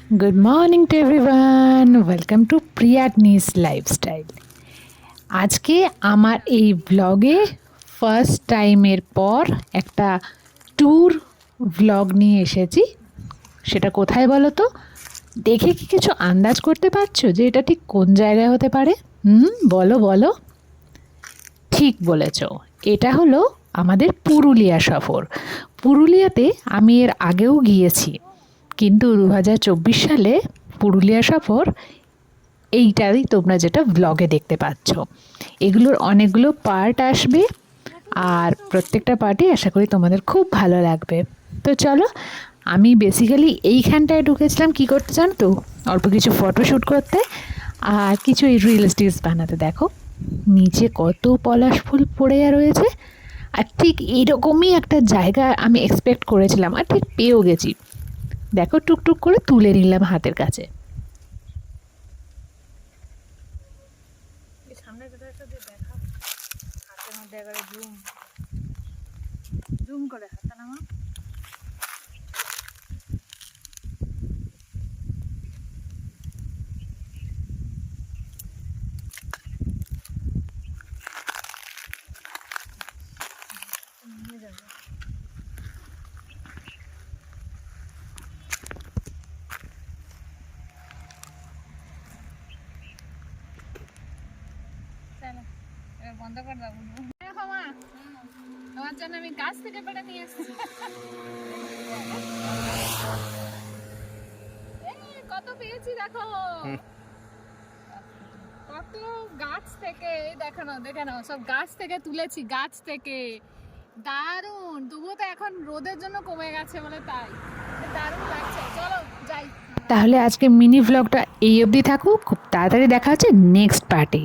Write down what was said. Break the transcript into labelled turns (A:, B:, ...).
A: Good morning to everyone. Welcome to প্রিয়াটনিস lifestyle. আজকে আমার এই ব্লগে ফার্স্ট টাইমের পর একটা ট্যুর ব্লগ নিয়ে এসেছি। সেটা কোথায় বলো তো? দেখে কি কিছু আন্দাজ করতে পারছো যে এটা ঠিক কোন জায়গায় হতে পারে? বলো বলো। ঠিক বলেছ, এটা হলো আমাদের পুরুলিয়া সফর। পুরুলিয়াতে আমি এর আগেও গিয়েছি, কিন্তু 2024 সালে পুরুলিয়া সফর এইটাই তোমরা যেটা ব্লগে দেখতে পাচ্ছ। এগুলোর অনেকগুলো পার্ট আসবে, আর প্রত্যেকটা পার্টই আশা করি তোমাদের খুব ভালো লাগবে। তো চলো, আমি বেসিক্যালি এইখানটায় ঢুকেছিলাম কী করতে জানো তো? অল্প কিছু ফটোশ্যুট করতে আর কিছু এই রিলস টিলস বানাতে। দেখো নিচে কত পলাশ ফুল পড়ে রয়েছে, আর ঠিক এইরকমই একটা জায়গা আমি এক্সপেক্ট করেছিলাম, আর ঠিক পেয়েও গেছি। দেখো টুকটুক করে তুলে নিলাম হাতের কাছে। জুম করে হাতটা নামা। বন্ধ করে দাও। দেখো মা, তোমার জন্য আমি গাছ থেকে পেড়ে নিয়ে এসেছি। কত পেয়েছি দেখো, কত গাছ থেকে। দেখো না, দেখে নাও, সব গাছ থেকে তুলেছি, গাছ থেকে। দারুণ। তবুও তো এখন রোদের জন্য কমে গেছে বলে তাই দারুণ লাগছে। চলো যাই। তাহলে আজকে মিনি ভ্লগটা এই অবধি থাকুক, খুব তাড়াতাড়ি দেখা হচ্ছে নেক্সট পার্টে।